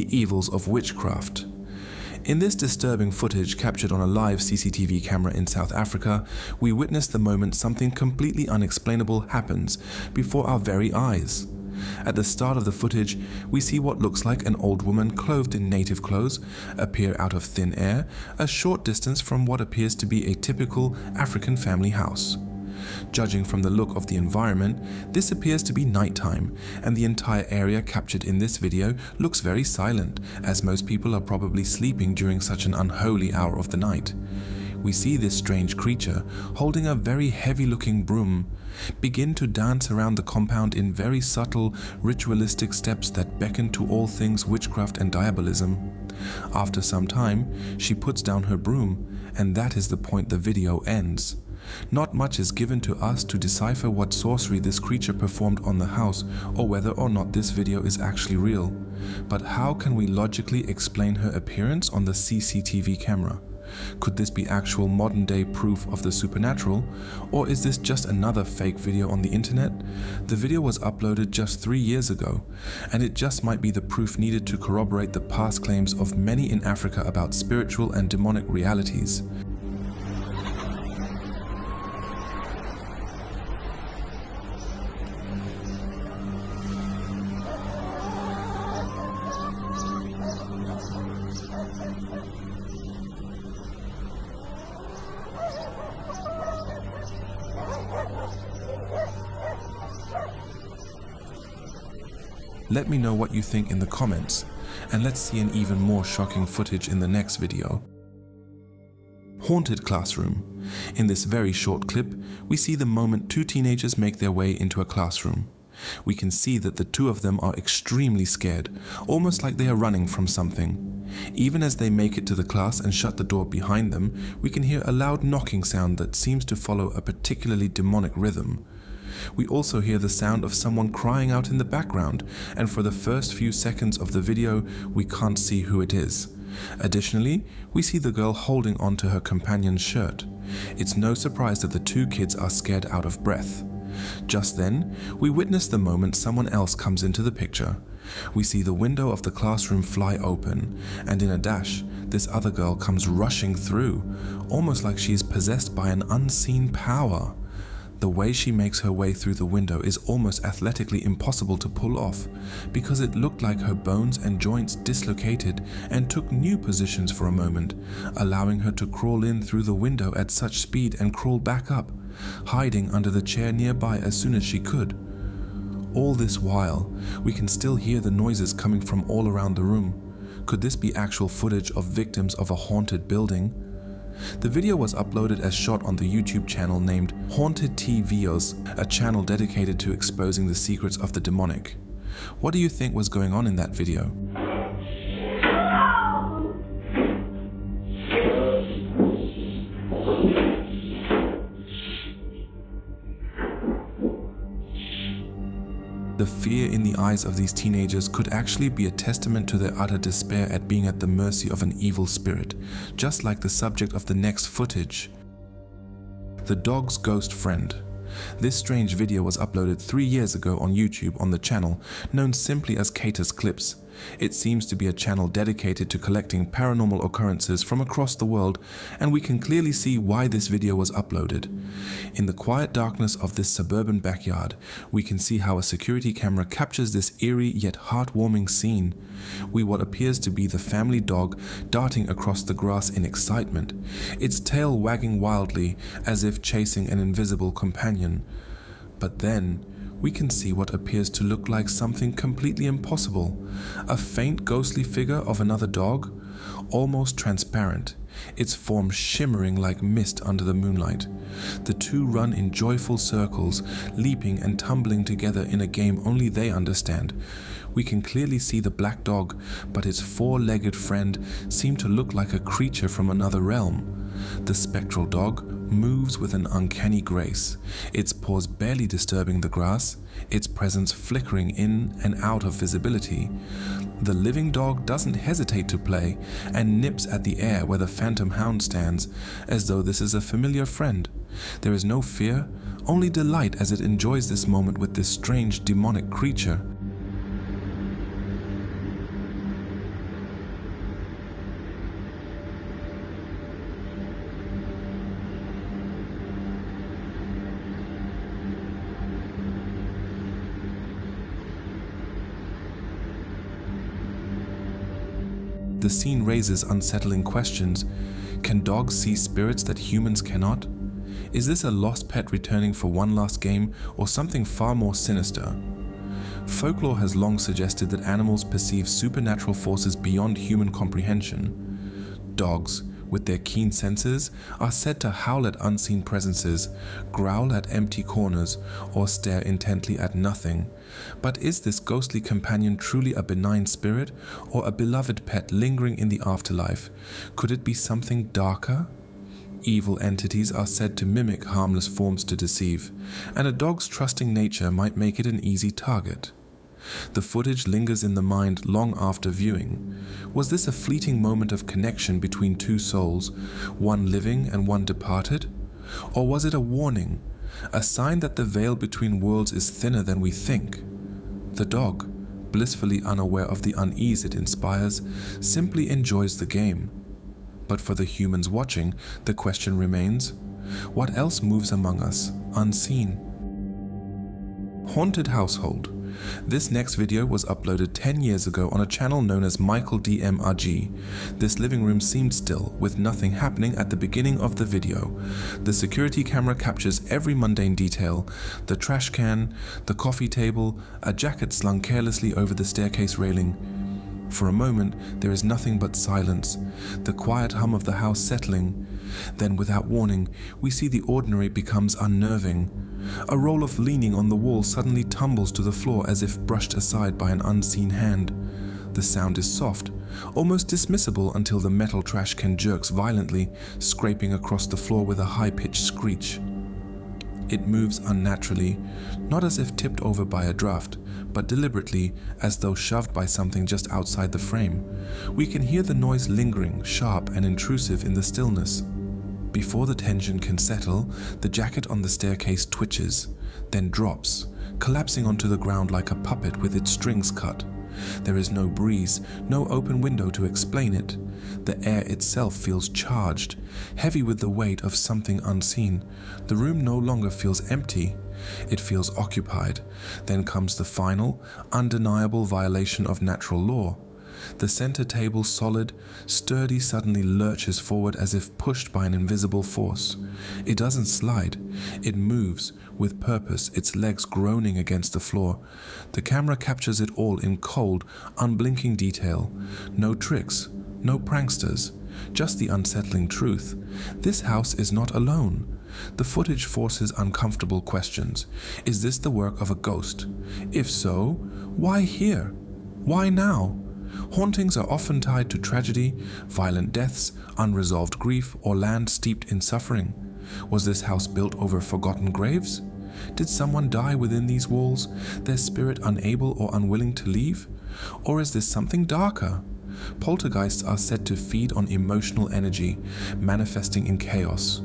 the Evils of Witchcraft. In this disturbing footage captured on a live CCTV camera in South Africa, we witness the moment something completely unexplainable happens before our very eyes. At the start of the footage, we see what looks like an old woman clothed in native clothes appear out of thin air a short distance from what appears to be a typical African family house. Judging from the look of the environment, this appears to be nighttime, and the entire area captured in this video looks very silent, as most people are probably sleeping during such an unholy hour of the night. We see this strange creature, holding a very heavy-looking broom, begin to dance around the compound in very subtle, ritualistic steps that beckon to all things witchcraft and diabolism. After some time, she puts down her broom, and that is the point the video ends. Not much is given to us to decipher what sorcery this creature performed on the house or whether or not this video is actually real. But how can we logically explain her appearance on the CCTV camera? Could this be actual modern-day proof of the supernatural, or is this just another fake video on the internet? The video was uploaded just 3 years ago, and it just might be the proof needed to corroborate the past claims of many in Africa about spiritual and demonic realities. Let me know what you think in the comments, and let's see an even more shocking footage in the next video. Haunted classroom. In this very short clip, we see the moment two teenagers make their way into a classroom. We can see that the two of them are extremely scared, almost like they are running from something. Even as they make it to the class and shut the door behind them, we can hear a loud knocking sound that seems to follow a particularly demonic rhythm. We also hear the sound of someone crying out in the background, and for the first few seconds of the video, we can't see who it is. Additionally, we see the girl holding onto her companion's shirt. It's no surprise that the two kids are scared out of breath. Just then, we witness the moment someone else comes into the picture. We see the window of the classroom fly open, and in a dash, this other girl comes rushing through, almost like she is possessed by an unseen power. The way she makes her way through the window is almost athletically impossible to pull off, because it looked like her bones and joints dislocated and took new positions for a moment, allowing her to crawl in through the window at such speed and crawl back up, hiding under the chair nearby as soon as she could. All this while, we can still hear the noises coming from all around the room. Could this be actual footage of victims of a haunted building? The video was uploaded as shot on the YouTube channel named Haunted TVs, a channel dedicated to exposing the secrets of the demonic. What do you think was going on in that video? The fear in the eyes of these teenagers could actually be a testament to their utter despair at being at the mercy of an evil spirit, just like the subject of the next footage. The dog's ghost friend. This strange video was uploaded 3 years ago on YouTube on the channel, known simply as Cater's Clips. It seems to be a channel dedicated to collecting paranormal occurrences from across the world, and we can clearly see why this video was uploaded. In the quiet darkness of this suburban backyard, we can see how a security camera captures this eerie yet heartwarming scene. What appears to be the family dog darting across the grass in excitement, its tail wagging wildly as if chasing an invisible companion. But then, we can see what appears to look like something completely impossible. A faint ghostly figure of another dog, almost transparent, its form shimmering like mist under the moonlight. The two run in joyful circles, leaping and tumbling together in a game only they understand. We can clearly see the black dog, but its four-legged friend seems to look like a creature from another realm. The spectral dog moves with an uncanny grace, its paws barely disturbing the grass, its presence flickering in and out of visibility. The living dog doesn't hesitate to play and nips at the air where the phantom hound stands, as though this is a familiar friend. There is no fear, only delight as it enjoys this moment with this strange demonic creature. The scene raises unsettling questions. Can dogs see spirits that humans cannot? Is this a lost pet returning for one last game, or something far more sinister? Folklore has long suggested that animals perceive supernatural forces beyond human comprehension. Dogs, with their keen senses, are said to howl at unseen presences, growl at empty corners, or stare intently at nothing. But is this ghostly companion truly a benign spirit, or a beloved pet lingering in the afterlife? Could it be something darker? Evil entities are said to mimic harmless forms to deceive, and a dog's trusting nature might make it an easy target. The footage lingers in the mind long after viewing. Was this a fleeting moment of connection between two souls, one living and one departed? Or was it a warning, a sign that the veil between worlds is thinner than we think? The dog, blissfully unaware of the unease it inspires, simply enjoys the game. But for the humans watching, the question remains, what else moves among us, unseen? Haunted Household. This next video was uploaded 10 years ago on a channel known as Michael DMRG. This living room seemed still, with nothing happening at the beginning of the video. The security camera captures every mundane detail: the trash can, the coffee table, a jacket slung carelessly over the staircase railing. For a moment, there is nothing but silence, the quiet hum of the house settling. Then, without warning, we see the ordinary becomes unnerving. A roll of leaning on the wall suddenly tumbles to the floor as if brushed aside by an unseen hand. The sound is soft, almost dismissible, until the metal trash can jerks violently, scraping across the floor with a high-pitched screech. It moves unnaturally, not as if tipped over by a draft, but deliberately, as though shoved by something just outside the frame. We can hear the noise lingering, sharp and intrusive in the stillness. Before the tension can settle, the jacket on the staircase twitches, then drops, collapsing onto the ground like a puppet with its strings cut. There is no breeze, no open window to explain it. The air itself feels charged, heavy with the weight of something unseen. The room no longer feels empty. It feels occupied. Then comes the final, undeniable violation of natural law. The center table, solid, sturdy, suddenly lurches forward as if pushed by an invisible force. It doesn't slide. It moves, with purpose, its legs groaning against the floor. The camera captures it all in cold, unblinking detail. No tricks, no pranksters, just the unsettling truth. This house is not alone. The footage forces uncomfortable questions. Is this the work of a ghost? If so, why here? Why now? Hauntings are often tied to tragedy, violent deaths, unresolved grief, or land steeped in suffering. Was this house built over forgotten graves? Did someone die within these walls, their spirit unable or unwilling to leave? Or is this something darker? Poltergeists are said to feed on emotional energy, manifesting in chaos.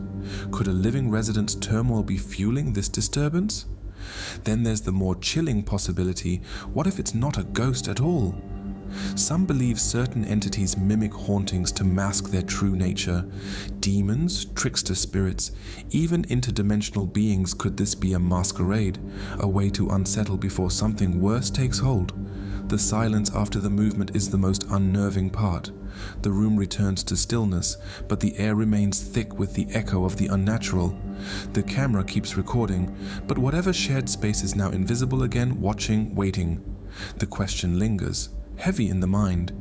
Could a living resident's turmoil be fueling this disturbance? Then there's the more chilling possibility: what if it's not a ghost at all? Some believe certain entities mimic hauntings to mask their true nature. Demons, trickster spirits, even interdimensional beings. Could this be a masquerade, a way to unsettle before something worse takes hold? The silence after the movement is the most unnerving part. The room returns to stillness, but the air remains thick with the echo of the unnatural. The camera keeps recording, but whatever shared space is now invisible again, watching, waiting. The question lingers, heavy in the mind.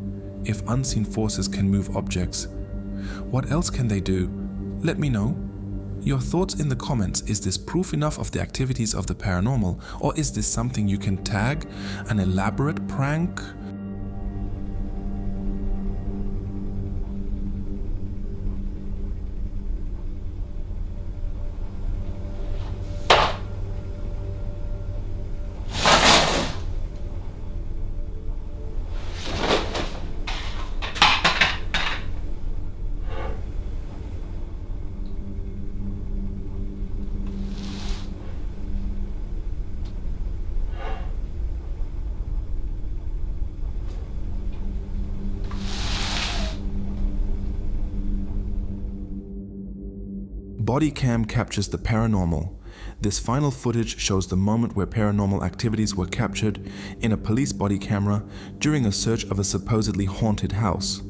If unseen forces can move objects, what else can they do? Let me know. Your thoughts in the comments. Is this proof enough of the activities of the paranormal, or is this something you can tag? An elaborate prank? Body Cam Captures the Paranormal. This final footage shows the moment where paranormal activities were captured in a police body camera during a search of a supposedly haunted house.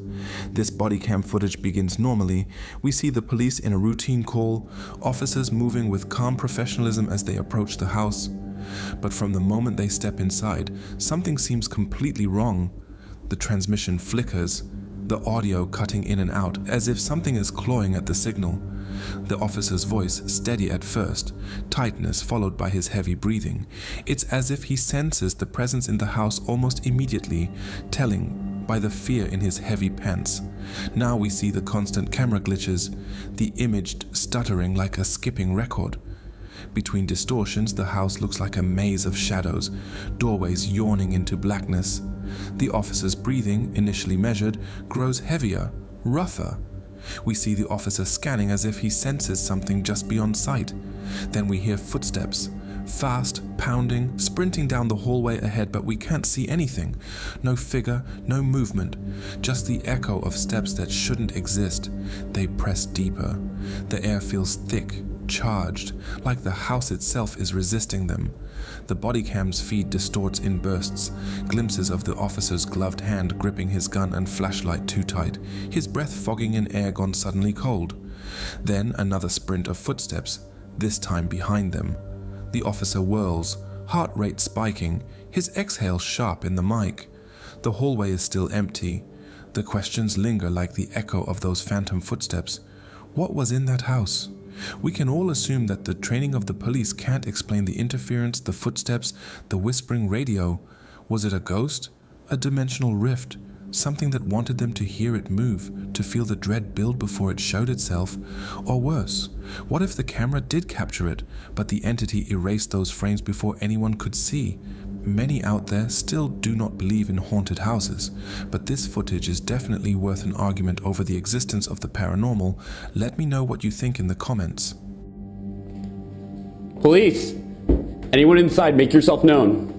This body cam footage begins normally. We see the police in a routine call, officers moving with calm professionalism as they approach the house. But from the moment they step inside, something seems completely wrong. The transmission flickers, the audio cutting in and out as if something is clawing at the signal. The officer's voice steady at first, tightness followed by his heavy breathing. It's as if he senses the presence in the house almost immediately, telling by the fear in his heavy pants. Now we see the constant camera glitches, the image stuttering like a skipping record. Between distortions, the house looks like a maze of shadows, doorways yawning into blackness. The officer's breathing, initially measured, grows heavier, rougher. We see the officer scanning as if he senses something just beyond sight. Then we hear footsteps, fast, pounding, sprinting down the hallway ahead, but we can't see anything. No figure, no movement, just the echo of steps that shouldn't exist. They press deeper. The air feels thick, charged, like the house itself is resisting them. The body cam's feed distorts in bursts, glimpses of the officer's gloved hand gripping his gun and flashlight too tight, his breath fogging in air gone suddenly cold. Then another sprint of footsteps, this time behind them. The officer whirls, heart rate spiking, his exhale sharp in the mic. The hallway is still empty. The questions linger like the echo of those phantom footsteps. What was in that house? We can all assume that the training of the police can't explain the interference, the footsteps, the whispering radio. Was it a ghost? A dimensional rift? Something that wanted them to hear it move, to feel the dread build before it showed itself? Or worse, what if the camera did capture it, but the entity erased those frames before anyone could see? Many out there still do not believe in haunted houses, but this footage is definitely worth an argument over the existence of the paranormal. Let me know what you think in the comments. Police! Anyone inside, make yourself known.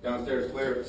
Downstairs clear.